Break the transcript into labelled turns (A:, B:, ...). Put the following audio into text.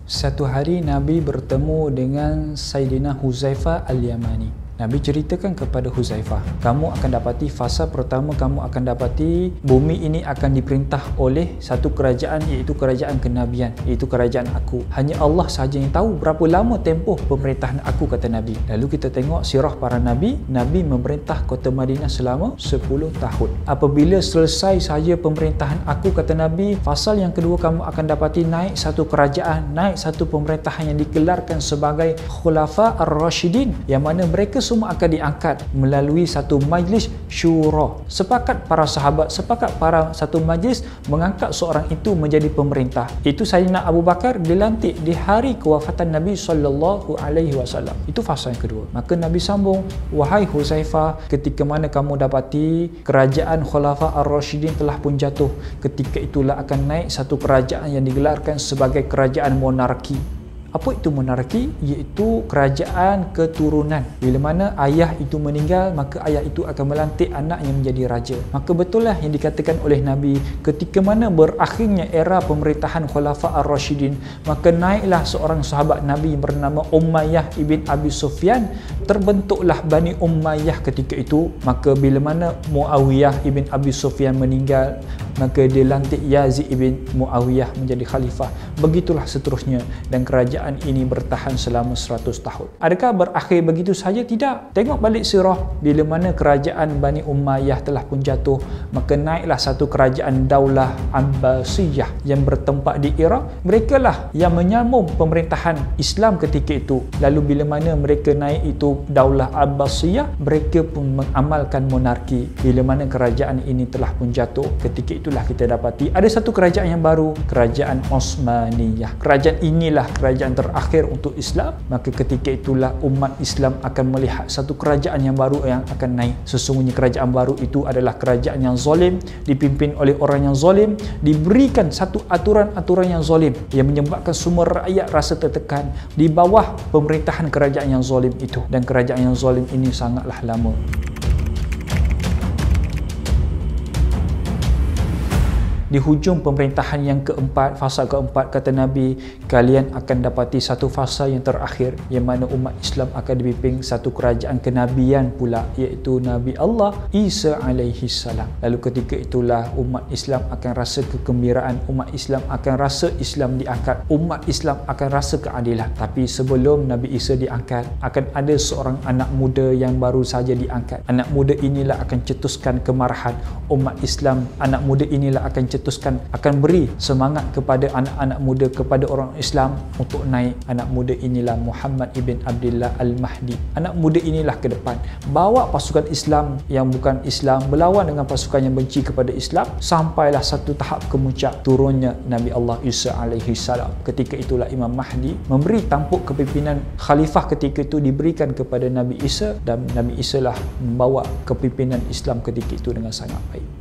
A: Satu hari Nabi bertemu dengan Sayyidina Huzaifah Al-Yamani. Nabi ceritakan kepada Huzaifah, kamu akan dapati fasa pertama, kamu akan dapati bumi ini akan diperintah oleh satu kerajaan, iaitu kerajaan kenabian, iaitu kerajaan aku. Hanya Allah sahaja yang tahu berapa lama tempoh pemerintahan aku, kata Nabi. Lalu kita tengok sirah para Nabi. Nabi memerintah kota Madinah selama 10 tahun. Apabila selesai sahaja pemerintahan aku, kata Nabi, fasal yang kedua kamu akan dapati naik satu kerajaan, naik satu pemerintahan yang digelarkan sebagai Khulafa Ar-Rashidin, yang mana mereka semua akan diangkat melalui satu majlis syura. Sepakat para sahabat, sepakat para satu majlis mengangkat seorang itu menjadi pemerintah. Itu Sayyidina Abu Bakar dilantik di hari kewafatan Nabi SAW. Itu fasa yang kedua. Maka Nabi sambung, wahai Huzaifah, ketika mana kamu dapati kerajaan Khulafa Ar-Rashidin telah pun jatuh, ketika itulah akan naik satu kerajaan yang digelarkan sebagai kerajaan monarki. Apa itu monarki? Iaitu kerajaan keturunan. Bila mana ayah itu meninggal, maka ayah itu akan melantik anak yang menjadi raja. Maka betullah yang dikatakan oleh Nabi, ketika mana berakhirnya era pemerintahan Khulafa Ar-Rashidin, maka naiklah seorang sahabat Nabi yang bernama Umayyah ibn Abi Sufyan. Terbentuklah Bani Umayyah ketika itu. Maka bila mana Muawiyah ibn Abi Sufyan meninggal, maka dilantik Yazid ibn Muawiyah menjadi khalifah. Begitulah seterusnya, dan kerajaan ini bertahan selama 100 tahun. Adakah berakhir begitu saja? Tidak. Tengok balik sirah. Bila mana kerajaan Bani Umayyah telah pun jatuh, maka naiklah satu kerajaan Daulah Abbasiyah yang bertempat di Iraq. Mereka lah yang menyambung pemerintahan Islam ketika itu. Lalu bila mana mereka naik itu Daulah Abbasiyah, mereka pun mengamalkan monarki. Bila mana kerajaan ini telah pun jatuh, ketika itulah kita dapati ada satu kerajaan yang baru, kerajaan Osmaniyah. Kerajaan inilah kerajaan terakhir untuk Islam. Maka ketika itulah umat Islam akan melihat satu kerajaan yang baru yang akan naik. Sesungguhnya kerajaan baru itu adalah kerajaan yang zalim, dipimpin oleh orang yang zalim, diberikan satu aturan-aturan yang zalim yang menyebabkan semua rakyat rasa tertekan di bawah pemerintahan kerajaan yang zalim itu. Dan kerajaan yang zalim ini sangatlah lama. Di hujung pemerintahan yang keempat, fasa keempat, kata Nabi, kalian akan dapati satu fasa yang terakhir, yang mana umat Islam akan dipimpin satu kerajaan kenabian pula, iaitu Nabi Allah Isa alaihi salam. Lalu ketika itulah umat Islam akan rasa kegembiraan, umat Islam akan rasa Islam diangkat, umat Islam akan rasa keadilan. Tapi sebelum Nabi Isa diangkat, akan ada seorang anak muda yang baru saja diangkat. Anak muda inilah akan cetuskan kemarahan umat Islam. Anak muda inilah akan akan beri semangat kepada anak-anak muda, kepada orang Islam untuk naik. Anak muda inilah Muhammad ibn Abdullah Al-Mahdi. Anak muda inilah ke depan bawa pasukan Islam yang bukan Islam berlawan dengan pasukan yang benci kepada Islam, sampailah satu tahap kemuncak turunnya Nabi Allah Isa alaihi salam. Ketika itulah Imam Mahdi memberi tampuk kepimpinan khalifah ketika itu diberikan kepada Nabi Isa, dan Nabi Isa lah membawa kepimpinan Islam ketika itu dengan sangat baik.